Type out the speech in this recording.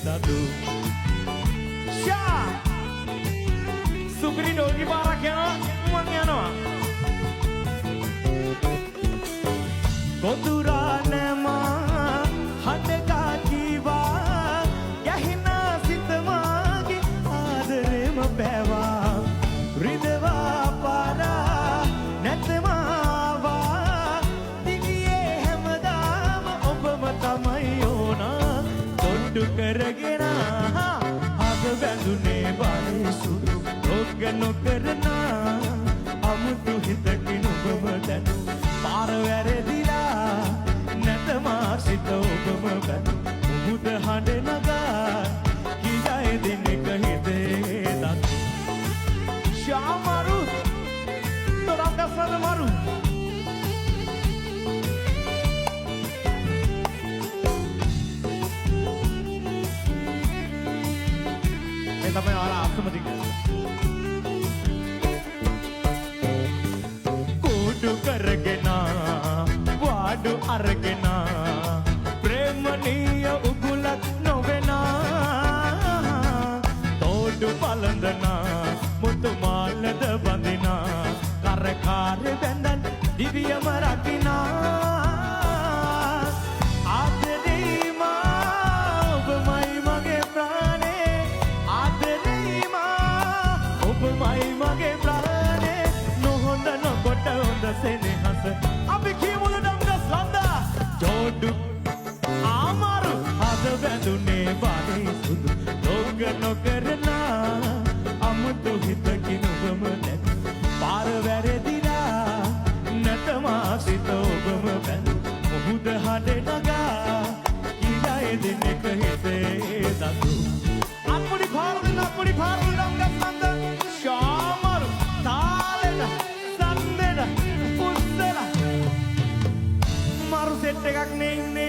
දතු ෂා සුපිරි ඩෝගි පාරක් යනවා මං යනවා ගොදුරා නැමා හඬගා කීවා යහිනා සිත මාගේ ආදරෙම බෑවා රිදවා පාරා නැතමාවා දිගියේ හැමදාම ඔබම තමයි ඕනා තොට්ටු කරගෙන අද වැඳුනේ බලේ සුදු රොග්ග නොකරනා අමුතු හිතකින් ඔබම දැනු පාර වැරදිලා නැතමා සිත ඔබම බැඳු මුහුද හඬ නගා කියාය දිනක හිතේ දත් ශාමරු තොරක් අසල මරු මේ තමයි ආලා අසමතික කුඩු කරගෙන වාඩු අරගෙන ප්‍රේමණීය උගුලක් නොවෙන තෝඩු පළඳන මුතු මාලද බඳින කරකාර බැඳන් දිවියම රකින්න ආදරේමා ඔබමයි මගේ ප්‍රාණේ ආදරේමා ඔබමයි මගේ ප්‍රාණේ නොහොඳ නොකොට හොඳ සෙනෙහස අපි කියමුද ඩම්ගස් ලන්දා ජෝඩු ආමාරු අද වැඳුනේ බලේ සුදු රෝග නොකරනා අමුතු හිතකින් ඔබම දැක පාර වැරදිලා නැතමා සිත ඔබම බැඳු මුහුද හඬ නගා කියාය දිනක හිතේ දතු අපුඩි පාරුන ඩම්ගස් ලන්දා ශාමරු තාලෙන සම්දෙන පුස්සලා මරු සෙට් එකක් නේ ඉන්නේ